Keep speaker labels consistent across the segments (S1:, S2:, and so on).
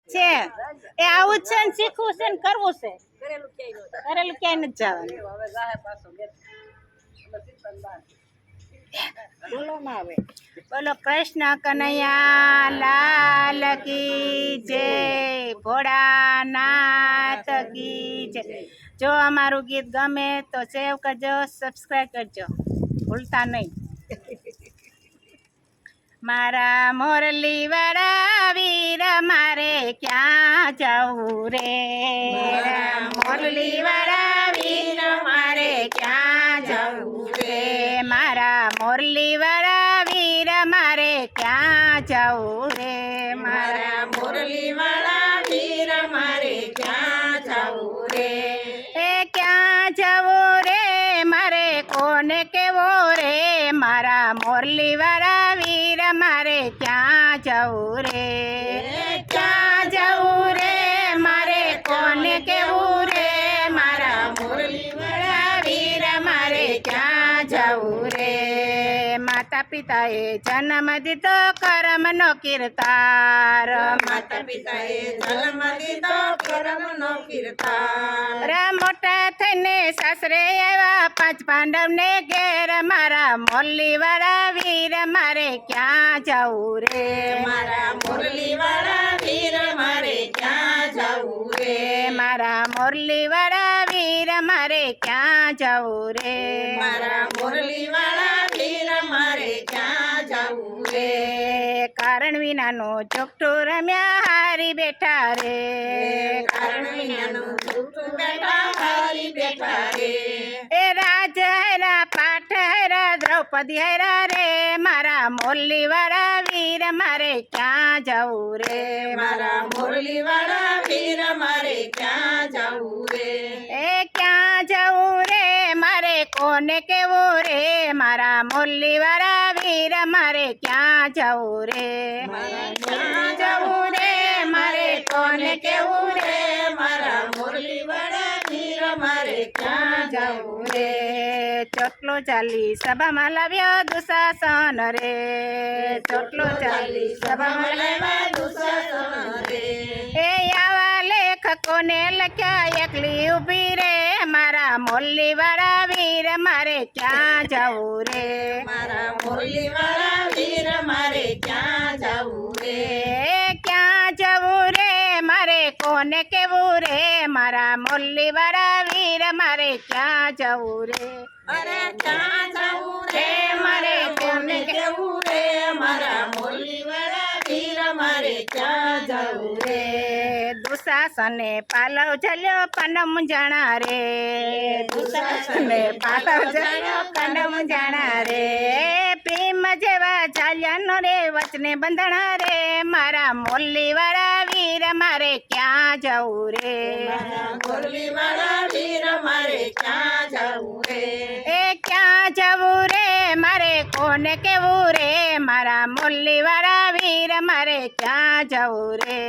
S1: છે એ આવું જ છે ને શીખવું છે ને કરવું છે કરેલું ક્યાંય નથી જવાનું બોલો કૃષ્ણ કનૈયા લાલ કી જય ભોળાનાથ કી જય જો અમારું ગીત ગમે તો સેવ કરજો સબસ્ક્રાઇબ કરજો ભૂલતા નહીં મારા મોરલી વાળા વીર મારે ક્યાં જવું રે મોરલી વાળા વીર મારે ક્યાં જવું રે મારા મોરલી વાળા વીર મારે ક્યાં જવું રે મારા મોરલી વાળા વીર મારે ક્યાં જવું રે એ ક્યાં જવું રે મારે કોને કેવો રે મારા મોરલી વાળા વીર મારે ક્યાં જવું રે ક્યાં જવું રે મારે કોને કેવું રે મારા મોરલી વાળા વીર મારે ક્યાં જવું રે માતા પિતાએ જન્મ દીધો કર્મનો કીર્તાર માતા પિતાએ જન્મ દીધો કર્મનો કીર્તાર મોટા થઈને સાસરે આવ્યા પાંચ પાંડવને ઘેર મારા મોરલી વાળા વીર મારે ક્યાં જવું રે મારા મોરલી વાળા વીર મારે ક્યાં જવું રે મારા મોરલી વાળા વીર મારે ક્યાં જવું રે મારા મોરલી વાળા વીર મારે ક્યાં જવું રે કારણ વિનાનું ચોકઠું રમ્યા હારી બેઠા રે કારણ વિનાનું ચોકઠું બેઠા હારી બેઠા રે એ રાજ હેરા પાઠ હેરા દ્રૌપદી હેરા રે મારા મોરલી વાળા વીર મારે ક્યાં જવું રે મારા મોરલી વાળા વીર મારે ક્યાં જવું રે એ ક્યાં જવું રે મારે કોને કેવું રે મારા મોરલી વાળા વીર મારે ક્યાં જવું રે ક્યાં જવું રે મારે કોને કેવું રે મારા મોરલી વાળા વીર મારે ક્યાં જવું રે ચોટલો ચાલી સભામાં લાવ્યો દુશાસન રે ચોટલો ચાલી સભામાં લાવ્યા દુશાસન રે એ આવા લેખકોને લખ્યા એકલી ઊભી રે મારા મોરલી વાળા વીર મારે ક્યાં જવું રે મારા મોરલી વાળા વીર મારે ક્યાં જવું રે ક્યાં જવું રે મારે કોને કેવું રે મારા મોરલી વાળા વીર મારે ક્યાં જવું રે અરે ક્યાં જવું રે મારે કોને કેવું રે મારા મોરલી વાળા વીર મારે ક્યાં જવું રે દુશાસને પાલવ ઝલ્યો પાંડવ મૂંઝાણા રે દુશાસને પાલવ ઝલ્યો પાંડવ મૂંઝાણા રે પ્રેમ જેવા ચાલ્યાનો રે વચને બંધણા રે મારા મોરલી વાળા વીર મારે ક્યાં જવું રે મોરલી વાળા વીર મારે ક્યાં જવું રે એ ક્યાં જવું રે મારે કોને કેવું રે મારા મોરલી વાળા વીર મારે ક્યાં જવું રે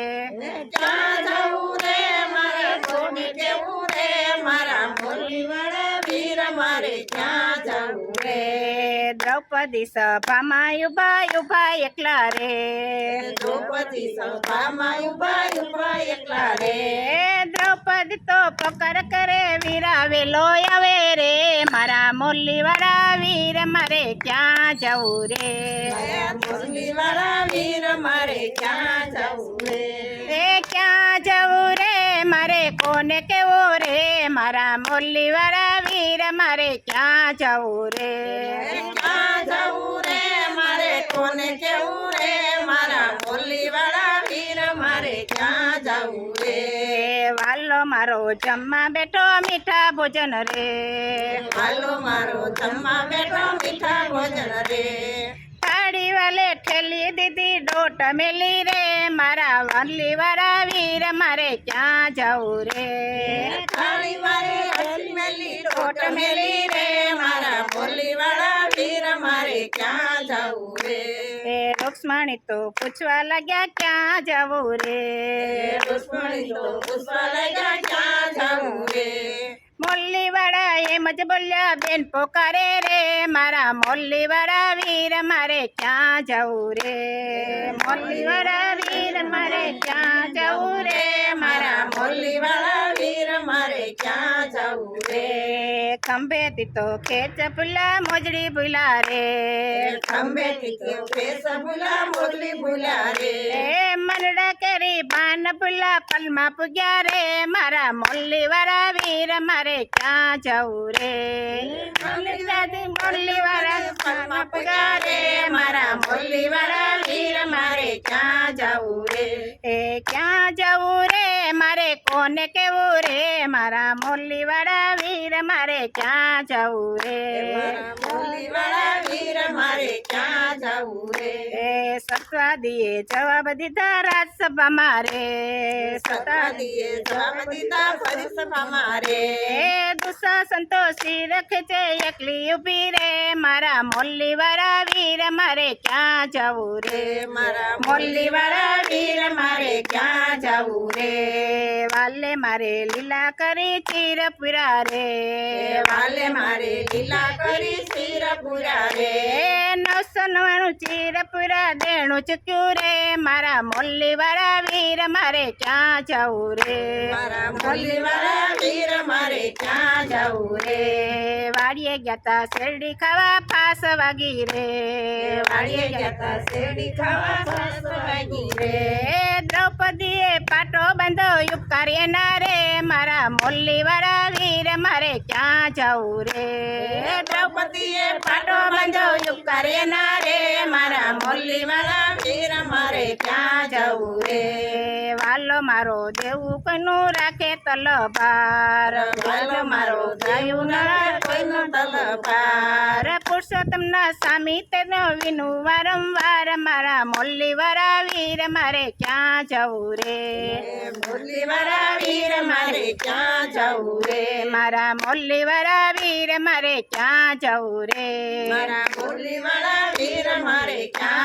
S1: ક્યાં જવું રે મારે કોને કેવું રે મારા મોરલી વાળા વીર મારે ક્યાં જવું રે દ્રૌપદી સભામાં ઉભા ઉભા એકલા રે દ્રૌપદી સભામાં ઉભા એકલા રે દ્રૌપદી તો પકડ કરે વીરા વેલો આવે રે મારા મોરલી વાળા વીર મારે ક્યાં જવું રે મોરલી વાળા વીર મારે ક્યાં જવું રે એ ક્યાં જવું રે મારે કોને કેવું રે મારા મોરલી વાળા વીર મારે ક્યાં જવું રે ક્યાં જવું રે મારે કોને કેવું રે મારા મોરલી વાળા વીર મારે ક્યાં જવું રે વાલો મારો જમવા બેઠો મીઠા ભોજન રે વાલો મારો જમવા બેઠો મીઠા ભોજન રે થાળી વાલે ઠેલી દીધી ડોટ મેલી રે મારા વાલી વાળા વીર મારે ક્યાં જવું રે થાળી વાલે મેલી ડોટ મેલી રે મારા મોરલી વાળા વીર મારે ક્યાં જવું રે રૂક્ષ્મણી તો પૂછવા લાગ્યા ક્યાં જવું રે રૂક્ષ્મણી તો પૂછવા લાગ્યા ક્યાં જવું રે મોરલી વાળા એમ જ બોલ્યા બેન પોકારે રે મારા મોરલી વાળા વીર મારે ક્યાં જવું રે મોરલી વાળા વીર મારે ક્યાં જવું ખંભેથી તો ખેંચ ફૂલા મોજડી ભૂલા રે
S2: ખંભેથી તો કેસ ભૂલા મોગલી ભૂલા રે
S1: એ મનડા કરી પાન ફૂલા પલમાં પૂગ્યા રે મારા મોલ્લી વાળા વીર મારે ક્યાં જવું રે મોલ્લી વાળા પલમાં પૂગ્યા રે મારા મોલ્લી વાળા વીર મારે ક્યાં જવું રે એ ક્યાં જવું રે મારે કોને કેવું રે મારા મોલ્લી વાળા વીર મારે ક્યાં જવું રે
S2: મોગલી વાળા વીર મારે ક્યાં જવું રે
S1: એ સત્વાદીએ જવાબ દીધા રાજસભામાં રે
S2: સતાદીએ જવાબ દીધા ફરી સભામાં રે
S1: એ દુશાસન તો શિર ખેંચે એકલી ઊભી રે મારા મોલ્લી વાળા વીર મારે ક્યાં જવું રે
S2: મારા
S1: મોલ્લી વાળા વીર મારે ક્યાં જવું રે વાલે મારે લીલા કરી ચીર પુરા રે
S2: વાલે મારે લીલા કરી શિરપુરા રે
S1: એ 999 ચીર પુરા દેણું ચૂક્યું રે મારા મોલ્લી વાળા વીર મારે ક્યાં જવું રે
S2: મારા મોગલી વાળા વીર મારે ક્યાં જવું રે
S1: વાડીએ ગયા તા શેરડી ખાવા ફાસ વાગી રે
S2: વાડીએ ગયા તા શેરડી ખાવા ફાસ વાગી રે
S1: દ્રૌપદીએ પાટો બાંધો ઉપકાર એના રે મારા મોલ્લી વાળા વીર મારે ક્યાં જવું રે
S2: દ્રૌપદીએ પાટો બાંધો ઉપકાર એના રે મારા મોલ્લી વાળા વીર મારે ક્યાં જવું રે
S1: વાલો મારો દેવું કોઈનું રાખે તલભાર
S2: વાલો મારો દેવું ન કોઈનો તલભાર
S1: પુરુષોત્તમના સ્વામી તેનો વિનું વારંવાર મારા મોલ્લી વાળા વીર મારે ક્યાં જવું રે
S2: મોગલી વાળા વીર મારે ક્યાં જવું રે
S1: મારા મોલ્લી વાળા વીર મારે ક્યાં જવું રે
S2: મારા મોગલી વાળા વીર મારે ક્યાં